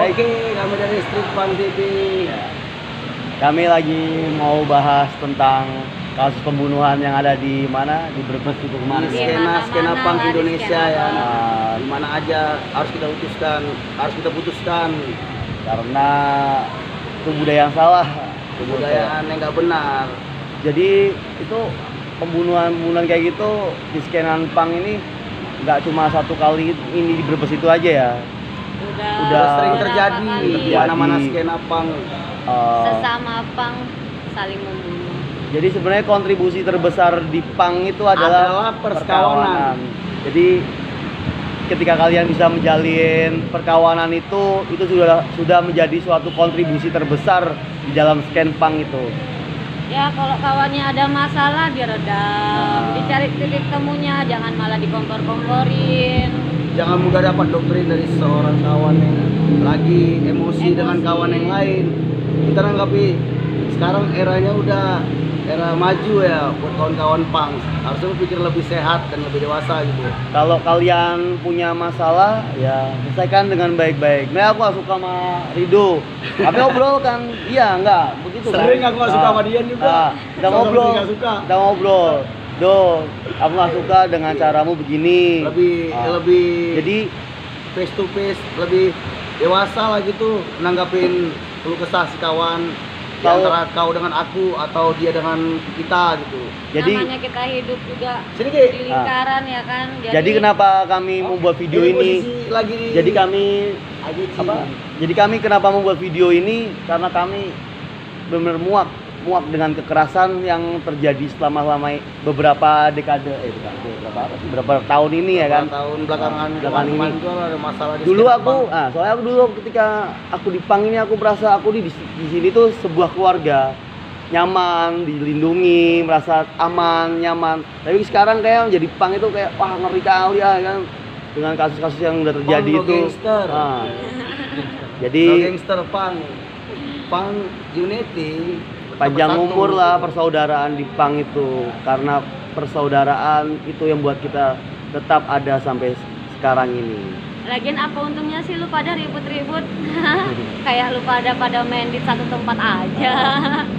Oke, kami dari Street Punk TV. Kami lagi mau bahas tentang kasus pembunuhan yang ada di mana, di Brebes itu kemarin. Di Ya. skena punk lah, di Indonesia skena ya. punk. Di mana aja harus kita putuskan Karena itu budaya yang salah. kebudayaan yang nggak benar. Jadi itu pembunuhan kayak gitu di skena punk ini nggak cuma satu kali ini di Brebes itu aja ya. Udah sering beberapa terjadi kali. di mana-mana skena punk. Sesama pang saling membunuh. Jadi sebenarnya kontribusi terbesar di punk itu adalah perkawanan. Jadi ketika kalian bisa menjalin perkawanan itu sudah menjadi suatu kontribusi terbesar di dalam skena punk itu. Ya kalau kawannya ada masalah diredam, dicari titik temunya, jangan malah dikompor-komporin. Jangan mudah dapat doktrin dari seorang kawan yang lagi emosi dengan kawan yang lain. Kita anggapi sekarang eranya udah era maju ya buat kawan-kawan punk. Harusnya berpikir lebih sehat dan lebih dewasa gitu. Kalau kalian punya masalah ya selesaikan dengan baik-baik. Nah aku gak suka sama Rido. Tapi ngobrol kan, iya enggak begitu kan? Sering aku gak suka sama Dian juga. Kita Sama-sama ngobrol, nggak suka. kita ngobrol. Do, aku gak suka dengan caramu begini. Lebih Jadi face to face, lebih dewasa lah gitu nanggapin keluh kesah si kawan. Di antara kau dengan aku atau dia dengan kita gitu. Jadi namanya kita hidup juga Sini Ki. di lingkaran ya kan. Jadi kenapa kami membuat video Ini ini? posisi lagi Jadi kami apa? Jadi kami kenapa membuat video ini? Karena kami benar muak dengan kekerasan yang terjadi selama beberapa dekade, beberapa tahun ini ya kan. Tahun belakangan itu ada masalah di Dulu skena aku, punk. soalnya aku dulu ketika aku di punk ini aku merasa aku di sini tuh sebuah keluarga, nyaman, dilindungi, merasa aman, nyaman. Tapi sekarang kayak jadi punk itu kayak wah ngeri kali ya kan dengan kasus-kasus yang udah terjadi Punk, no itu. gangster. Jadi No gangster punk unity. panjang bersatu. umur lah persaudaraan di punk itu, karena persaudaraan itu yang buat kita tetap ada sampai sekarang ini. Lagian apa untungnya sih lu pada ribut-ribut? Kayak lu pada main di satu tempat aja.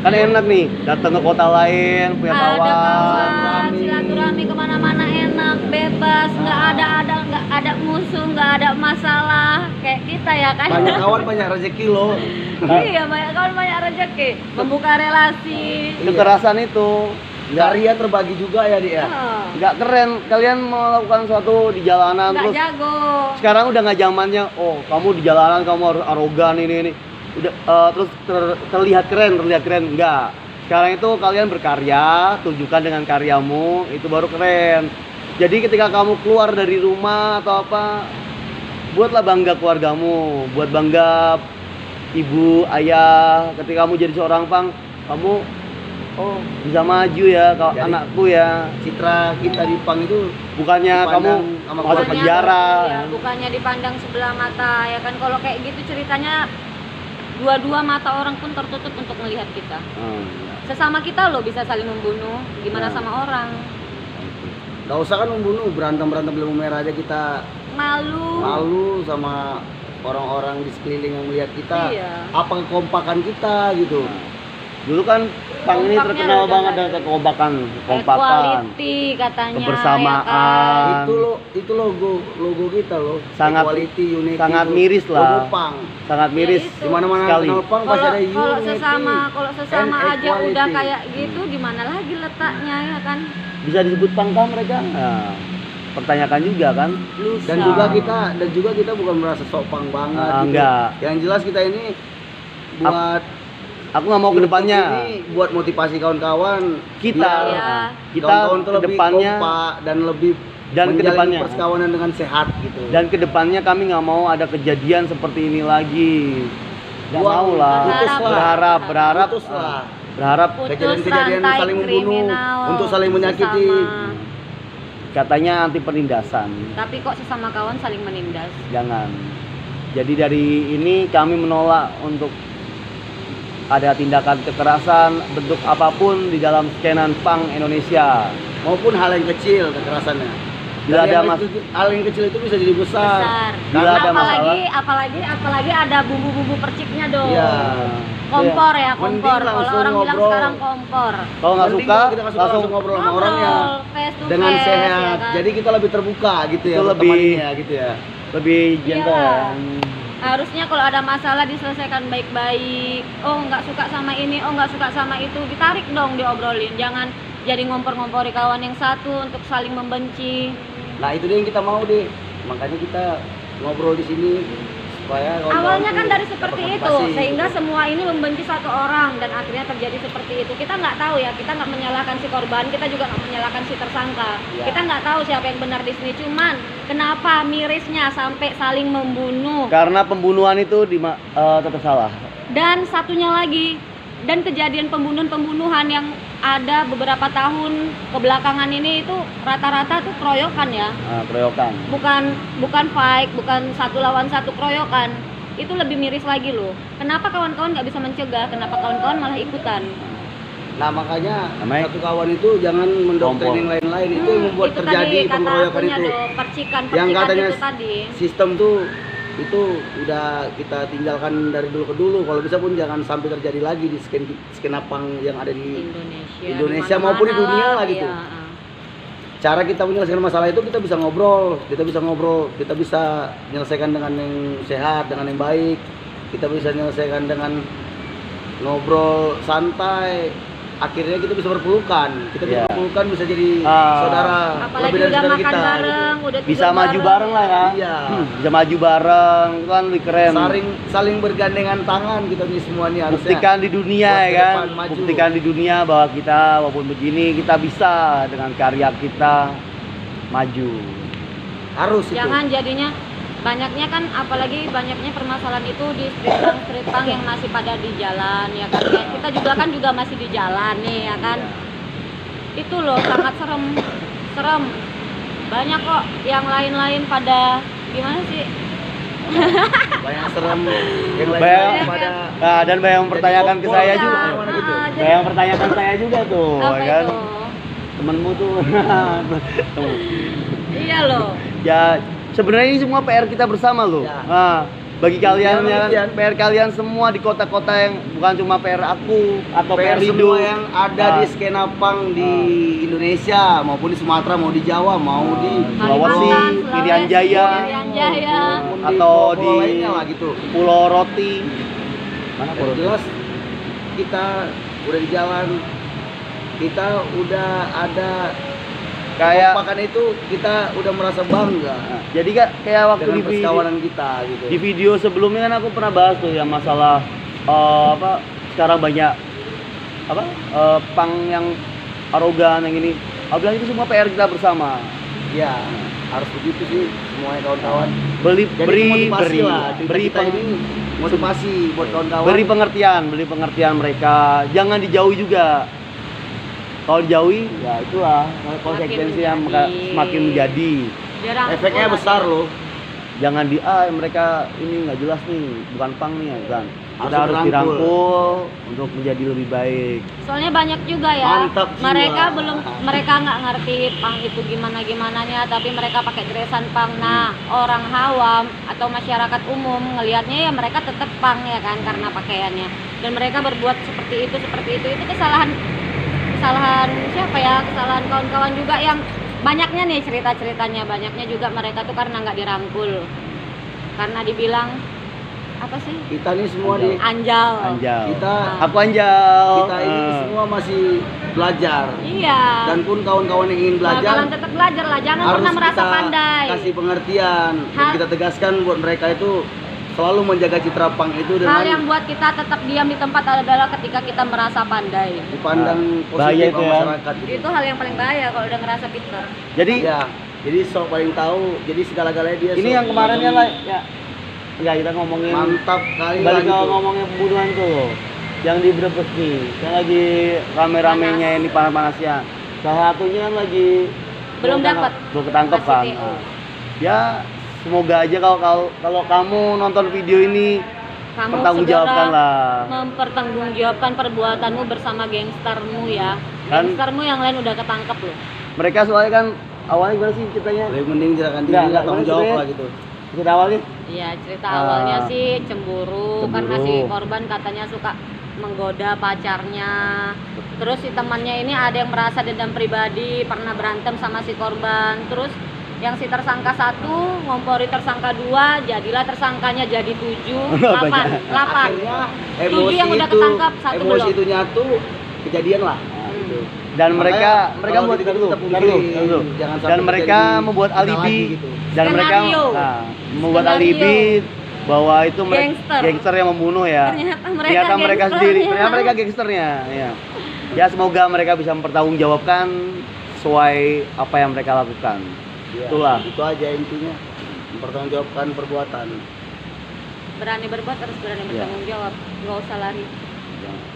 Kan enak nih datang ke kota lain punya Ada kawan. kawan, silaturahmi kemana-mana enak, bebas, nggak ada musuh, nggak ada masalah kayak kita ya kan? Banyak kawan banyak rezeki loh. Iya banyak kawan banyak rezeki, membuka relasi. Kekerasan itu Karya terbagi juga ya dia. nggak keren. Kalian melakukan sesuatu di jalanan Nggak terus jago. sekarang udah nggak zamannya. Oh kamu di jalanan kamu harus arogan ini. Udah terus terlihat keren. Enggak. Sekarang itu kalian berkarya, tunjukkan dengan karyamu, itu baru keren. Jadi ketika kamu keluar dari rumah atau apa, buatlah bangga keluargamu, buat bangga ibu, ayah. Ketika kamu jadi seorang punk, kamu bisa maju ya, Jadi, anakku ya. Citra kita di punk itu Bukannya kamu dipandang sama masuk keluarga. penjara. Ya, bukannya dipandang sebelah mata ya kan, kalau kayak gitu ceritanya dua mata orang pun tertutup untuk melihat kita. Sesama kita loh bisa saling membunuh, gimana Nah. sama orang? Gak usah kan membunuh, berantem di lampu merah aja kita malu sama orang-orang di sekeliling yang melihat kita. Iya. Apa kekompakan kita gitu. Dulu kan punk ini Kompaknya terkenal udah banget nggak dengan ada. kekompakan, Equality katanya. kebersamaan. Ya kan? Itu logo kita loh. Sangat- Equality, unity. sangat itu miris lah. Logo punk. Sangat miris itu. Di mana-mana sekali. kenal punk pasti ada unity. Kalau sesama and aja udah equality. kayak gitu, gimana lagi letaknya ya kan? Bisa disebut punk kah mereka? Nah, pertanyakan juga kan. Lusa. Dan juga kita bukan merasa sok punk banget gitu. Enggak. Yang jelas kita ini buat Aku nggak mau ke depannya. ini buat motivasi kawan-kawan Kita, biar Iya. kita kawan-kawan tuh ke lebih depannya kompak dan lebih dan ke menjalin depannya. perkawanan dengan sehat gitu. Dan ke depannya kami nggak mau ada kejadian seperti ini lagi. Nggak Buang, mau lah. Berharap. Berharap. Putuslah. Berharap Putus Kejadian-kejadian rantai saling membunuh kriminal untuk saling menyakiti. sesama. katanya anti penindasan. Tapi kok sesama kawan saling menindas? Jangan. Jadi dari ini kami menolak untuk ada tindakan kekerasan bentuk apapun di dalam skena punk Indonesia. Maupun hal yang kecil kekerasannya. Bila ada hal yang kecil itu bisa jadi besar. Bila ada apalagi ada bumbu-bumbu perciknya dong. Iya. Kompor ya, Mending kompor. Kalau langsung orang bilang ngobrol. sekarang kompor. Kalau nggak Mending suka kalau kita nggak suka, langsung ngobrol sama orangnya face to dengan face, sehat. ya kan? Jadi kita lebih terbuka gitu ya, Itu lebih- bertemannya gitu ya. lebih gentle. Iya. Ya. Harusnya kalau ada masalah diselesaikan baik-baik. Oh nggak suka sama ini, oh nggak suka sama itu, ditarik dong, diobrolin. Jangan jadi ngompor-ngompori kawan yang satu untuk saling membenci. Nah itu dia yang kita mau deh, makanya kita ngobrol di sini supaya kawan-kawan Awalnya kan tuh dari seperti dapat itu, motivasi. sehingga semua ini membenci satu orang dan akhirnya terjadi seperti itu. Kita nggak tahu ya, kita nggak menyalahkan si korban, kita juga nggak menyalahkan si tersangka. Ya. Kita nggak tahu siapa yang benar di sini. Cuman kenapa mirisnya sampai saling membunuh? Karena pembunuhan itu tetap salah. Dan satunya lagi, dan kejadian pembunuhan yang ada beberapa tahun kebelakangan ini itu rata-rata tuh keroyokan ya. Keroyokan. Bukan fight, bukan satu lawan satu, keroyokan. Itu lebih miris lagi loh. Kenapa kawan-kawan nggak bisa mencegah? Kenapa kawan-kawan malah ikutan? Nah makanya Namanya- satu kawan itu jangan mendoktrin yang lain-lain, itu yang membuat itu terjadi tadi kata pengeroyokan akunya itu. dong, percikan Yang katanya itu tadi. sistem tuh itu udah kita tinggalkan dari dulu ke dulu. Kalau bisa pun jangan sampai terjadi lagi di skenapang yang ada di Indonesia Di mana-mana maupun di dunia lah gitu. iya. Cara kita menyelesaikan masalah itu kita bisa ngobrol, kita bisa menyelesaikan dengan yang sehat, dengan yang baik. Kita bisa menyelesaikan dengan ngobrol santai. Akhirnya kita bisa berpelukan, kita bisa Iya. berpelukan, bisa jadi saudara Apalagi lebih dari udah saudara makan kita. bareng, udah Bisa tidur maju bareng lah ya. Iya. Bisa maju bareng, itu kan lebih keren. Saling bergandengan tangan kita nih semua nih harusnya. Buktikan di dunia Buat ya ke kan. depan, maju. Buktikan di dunia bahwa kita walaupun begini kita bisa dengan karya kita maju. Harus itu. Jangan jadinya banyaknya kan, apalagi banyaknya permasalahan itu di street punk yang masih pada di jalan ya kan. Kayak kita juga masih di jalan nih ya kan. Itu loh sangat serem. Banyak kok yang lain-lain pada gimana sih? Banyak serem yang lain Banyak- pada Nah, dan banyak yang mempertanyakan ke saya Iya, juga. gitu. Banyak yang mempertanyakan saya juga tuh, Apa ya kan. itu? Temenmu tuh. Iya loh. Ya, sebenarnya ini semua PR kita bersama loh. Ya. Nah, bagi kalian Ya, ya, demikian. PR kalian semua di kota-kota yang bukan cuma PR aku atau PR PR Lido. semua yang ada di skena punk di Indonesia maupun di Sumatera, mau di Jawa, mau di Sulawesi, Kalimantan, Irian Jaya, Irian Jaya. maupun atau pulau-pulau di- lainnya lah gitu. Pulau Roti. Mana Yang Pulau Roti? jelas kita udah di jalan, kita udah ada Kayak kekompakan itu, kita udah merasa bangga jadi kayak waktu dengan di video, perkawanan kita gitu. di video sebelumnya kan aku pernah bahas tuh yang masalah sekarang banyak pang yang arogan yang ini. Aku bilang itu semua PR kita bersama. Ya, harus begitu sih semuanya kawan-kawan. Jadi Jadi motivasi lah, beri kita ini motivasi buat kawan-kawan. beri pengertian mereka. Jangan dijauhi juga. Kalau dijauhi, ya itulah konsekuensi yang semakin menjadi. Dirangkul Efeknya lagi. besar loh. Jangan mereka ini nggak jelas nih, bukan pang nih ya kan. Kita Harus harus dirangkul. dirangkul untuk menjadi lebih baik. Soalnya banyak juga ya. Mantap jiwa. Mereka nggak ngerti pang itu gimananya, tapi mereka pakai dresan pang. Nah, orang awam atau masyarakat umum ngelihatnya ya mereka tetap pang ya kan karena pakaiannya. Dan mereka berbuat seperti itu. Itu kesalahan siapa ya? Kesalahan kawan-kawan juga yang banyaknya nih cerita-ceritanya. Banyaknya juga mereka tuh karena nggak dirangkul. Karena dibilang apa sih? Kita nih semua di Anjal. kita Aku anjal. kita ini semua masih belajar. Iya. Dan pun kawan-kawan yang ingin belajar Bakalan tetap belajar lah, jangan harus pernah merasa kita pandai. kasih pengertian. Dan Hal- kita tegaskan buat mereka itu selalu menjaga citra punk itu Hal yang dengan buat kita tetap diam di tempat adalah ketika kita merasa pandai. dipandang Bahaya positif itu sama ya. masyarakat gitu. Itu hal yang paling bahaya kalau udah ngerasa pintar. Jadi Ya, jadi sok paling tahu, jadi segala-galanya dia ini sok yang kemarin paling kan ya kita ngomongin mantap kali balik lah ke gitu. ngomongin pembunuhan tuh loh. Yang di Brebes nih, yang lagi rame-ramenya ini panas-panasnya. Salah satunya kan lagi Belum dapat. belum ketangkep kan. Masih TO. Ya semoga aja kalau kamu nonton video ini Kamu pertanggungjawabkan segera lah. mempertanggungjawabkan perbuatanmu bersama gangstermu ya. Kan- Gangstermu yang lain udah ketangkep loh. Mereka soalnya kan awalnya gimana sih ceritanya? Lebih mending gerakan diri Nggak, lah, tanggung gimana jawab ceritanya? lah gitu. Cerita awalnya? Iya, cerita Ah. awalnya sih cemburu, karena Cemburu. si korban katanya suka menggoda pacarnya. Terus si temannya ini ada yang merasa dendam pribadi, pernah berantem sama si korban. Terus yang si tersangka 1 ngompori tersangka 2, jadilah tersangkanya jadi 7, 8. Akhirnya 7 yang udah ketangkap, 1 emosi belum. itu nyatu, kejadian lah. Gitu. Dan mereka Makanya, mereka kalau buat kita dulu, pungkirin, jangan sampai dan mereka terjadi membuat zina alibi lagi gitu. dan mereka Skenario. membuat Skenario. alibi bahwa itu Gangster. gangster yang membunuh ya. Ternyata mereka mereka gangsternya. sendiri, ternyata mereka gangsternya ya. Ya semoga mereka bisa mempertanggungjawabkan sesuai apa yang mereka lakukan. Ya, Itulah. itu aja intinya, mempertanggungjawabkan perbuatan. Berani berbuat harus berani Iya. bertanggung jawab, nggak usah lari.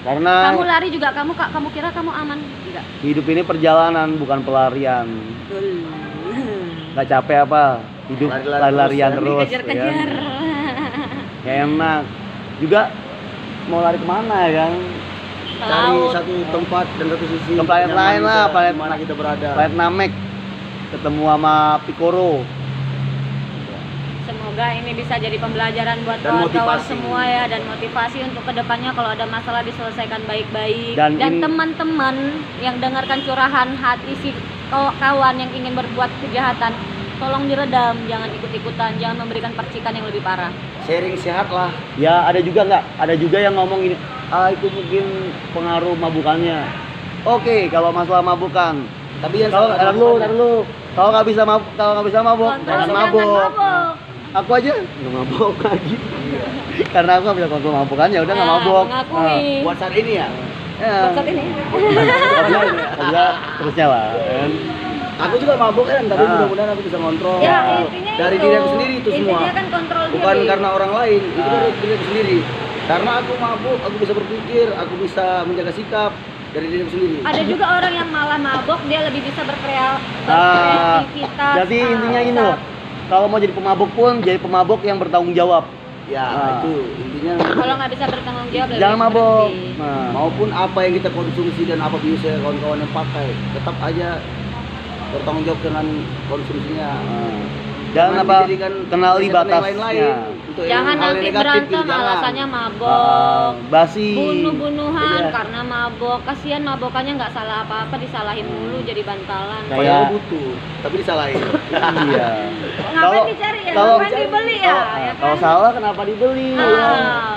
Karena Kamu lari juga kamu kira kamu aman? Enggak. hidup ini perjalanan bukan pelarian. Betul. Nggak capek apa? Hidup lari-larian terus. Dikejar-kejar. Ya enak. Juga mau lari kemana ya kan? Cari Laut. satu tempat dan satu sisi Ke planet nyaman lain lah, kita, planet- di mana kita berada. Planet Namek ketemu sama Picoro. Semoga ini bisa jadi pembelajaran buat Dan kawan-kawan motivasi. semua ya, dan motivasi untuk kedepannya kalau ada masalah diselesaikan baik-baik. Dan in- teman-teman yang dengarkan curahan hati si kawan yang ingin berbuat kejahatan, tolong diredam, jangan ikut-ikutan, jangan memberikan percikan yang lebih parah. Sharing sehat lah. Ya ada juga nggak? Ada juga yang ngomong ini, itu mungkin pengaruh mabukannya. Oke, kalau masalah mabukan. Tapi yang Kalau salah tar dulu. Kalau nggak bisa mabuk, Kontrol, jangan jangan mabuk. mabuk. Aku aja nggak mabuk lagi. Karena aku nggak bisa kontrol mabukannya, udah nggak Ah, mabuk. mengakui. buat saat ini ya. Ya. Saat ini. Kerja terusnya lah. Kan? Aku juga mabuk kan, tapi Ah. mudah-mudahan aku bisa kontrol. Ya, intinya Dari itu. diri aku sendiri itu semua. Intinya kan kontrol Bukan diri. karena orang lain, itu Ah. dari diri aku sendiri. Karena aku mabuk, aku bisa berpikir, aku bisa menjaga sikap dari diri aku sendiri. Ada juga orang yang malah mabok, dia lebih bisa berkreativitas. Jadi intinya gini loh. Kalau mau jadi pemabuk pun jadi pemabuk yang bertanggung jawab. Ya, Ah. itu intinya. Kalau nggak bisa bertanggung jawab, lebih Jangan baik mabuk. berhenti. Nah, Maupun apa yang kita konsumsi dan apa biasa kawan-kawan yang pakai, tetap aja bertanggung jawab dengan konsumsinya. dan Jangan apa? dijadikan Kenali kebiasaan yang batasnya. lain-lain untuk yang Jangan hal nanti negatif berantem gitu, jangan. alasannya mabok. Basi. Bunuh-bunuhan Iya. karena mabok. Kasihan mabokannya nggak salah apa-apa, disalahin mulu jadi bantalan. Kayak- Padahal butuh, tapi disalahin. Iya. Ngapain dicari ya? kalau- Ngapain dibeli ya? Ya Kalau kan? salah kenapa dibeli? Ah. Ya?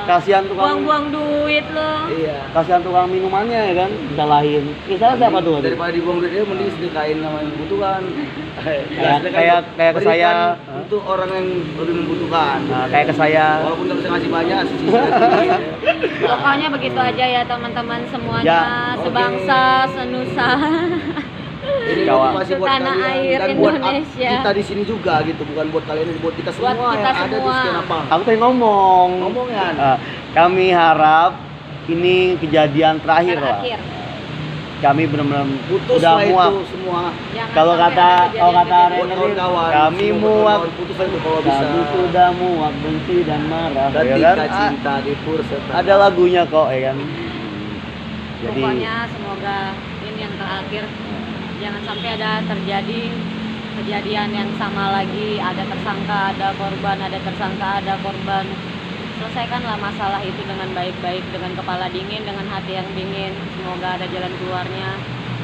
Kasihan tukang Buang-buang duit loh. Iya. kasihan tukang minumannya ya kan, disalahin. Salah siapa tuh? Daripada dibuang duitnya mending sedekahin sama yang membutuhkan. Kayak ke saya. Untuk orang yang lebih membutuhkan. Nah, kayak ke saya. Walaupun nggak bisa ngasih banyak, sisi sedikit. Pokoknya begitu aja ya teman-teman semuanya, Ya, oke. sebangsa, senusa. Ini Kawan. motivasi buat Setanah kalian air dan buat Indonesia. kita di sini juga gitu, bukan buat kalian, buat kita semua Buat kita yang ada di semua. skena punk. Aku pengen ngomong. Ngomong, Yan. Kami harap ini kejadian terakhir lah. Terakhir. Kami benar-benar Putus udah lah muak. itu semua. Jangan Kalau sampai kata ada kalau kata kejadian-kejadian. Buat Ren, kawan-kawan, kami semua buat muak. kawan-kawan, putus lah itu kalau bisa. Kami sudah muak benci dan marah. Ya Ketika kan? cinta di Pursetan. Ada lagunya kok ya kan. Jadi Pokoknya semoga ini yang terakhir, jangan sampai ada terjadi kejadian yang sama lagi, ada tersangka, ada korban, ada tersangka, ada korban. Selesaikanlah masalah itu dengan baik-baik, dengan kepala dingin, dengan hati yang dingin. Semoga ada jalan keluarnya.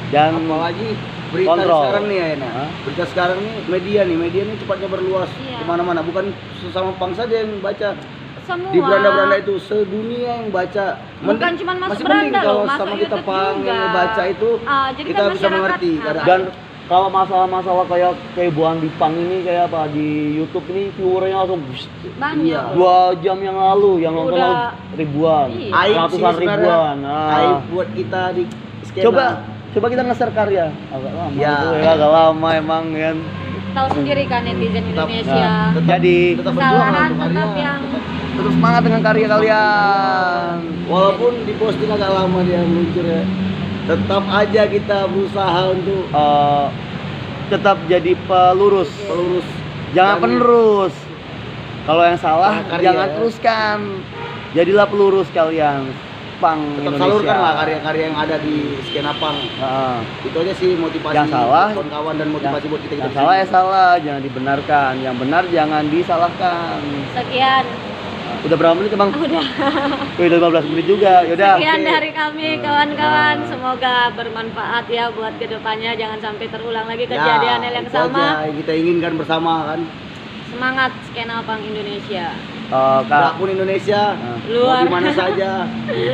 dan Apalagi berita Kontrol. sekarang nih ya, Ena. Hah? Berita sekarang nih media nih cepatnya berluas Iya. kemana-mana. Bukan sesama pang saja yang baca. Semua Di beranda-beranda itu sedunia yang baca. Bukan cuman masuk masih mending beranda loh, kalau masuk sama kita YouTube pang juga. yang baca itu Jadi kita kan bisa masyarakat- mengerti Nah, keadaan. dan kalau masalah-masalah kayak buan di pang ini kayak apa di YouTube ini viewernya langsung banyak. Iya. 2 jam yang lalu yang nonton Udah. ribuan, Iya. Aib sih ratusan sebenarnya. ribuan. Aib buat kita di skena. Coba kita nge-share karya. Agak lama Ya. itu ya, agak lama emang kan. Tahu sendiri kan netizen Tetap- Indonesia. Jadi tetap berjuang Kesalahan untuk tetap karya. yang terus semangat dengan karya kalian. Walaupun di posting agak lama dia meluncur ya, tetap aja kita berusaha untuk Eh, tetap jadi pelurus. pelurus. Jangan Dan penerus. Kalau yang salah karya, jangan ya. teruskan. Jadilah pelurus kalian. pang tetap Indonesia. salurkan lah karya-karya yang ada di skena punk. Heeh. Itu aja sih motivasi Yang salah, kawan-kawan dan motivasi buat kita Yang salah ya salah, jangan dibenarkan. Yang benar jangan disalahkan. Sekian. Udah berapa menit Bang? Udah. Udah 15 menit juga. Yaudah. Sekian oke. dari kami kawan-kawan. Semoga bermanfaat ya buat kedepannya. Jangan sampai terulang lagi kejadian yang itu sama. aja yang kita inginkan bersama kan. Semangat skena punk Indonesia. Enggak pun Indonesia, Luar. mau di mana saja.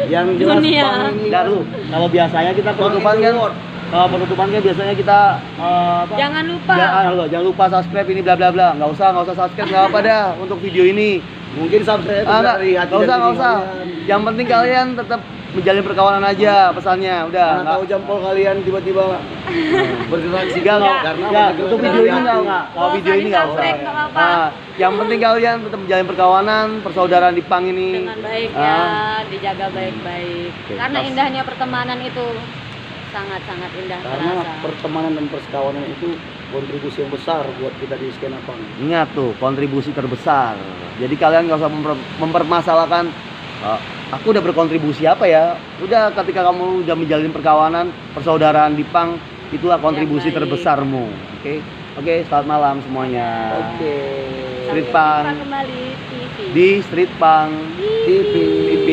Yang jelas Dunia. punk ini Ntar kan. lu, kalau biasanya kita penutupan Itu kan, Lord. kalau penutupan kan biasanya kita apa? Jangan lupa. Jangan lupa subscribe ini bla bla bla. Nggak usah subscribe nggak apa dah untuk video ini. Mungkin subscribe itu Nggak dari hati nggak dan usah. diri kalian. Yang penting kalian tetap menjalin perkawanan aja pesannya. Udah. Karena tahu jampol kalian tiba-tiba bergerak sih Enggak, untuk video ini enggak. Kalau video ini enggak usah. Subscribe, nggak apa-apa. Nah, yang penting kalian tetap menjalin perkawanan, persaudaraan di pang ini. Dengan baik Ah. ya, dijaga baik-baik. Oke, Karena pas. indahnya pertemanan itu sangat-sangat indah Karena terasa. pertemanan dan persekawanan itu kontribusi yang besar buat kita di skena punk. Ingat tuh, kontribusi terbesar. Jadi kalian nggak usah mempermasalahkan aku udah berkontribusi apa ya? Udah ketika kamu udah menjalin perkawanan, persaudaraan di pang, itulah kontribusi baik. terbesarmu. Oke. Oke, selamat malam semuanya. Oke. Street Sampai punk jumpa kembali TV. di Street Punk TV. TV.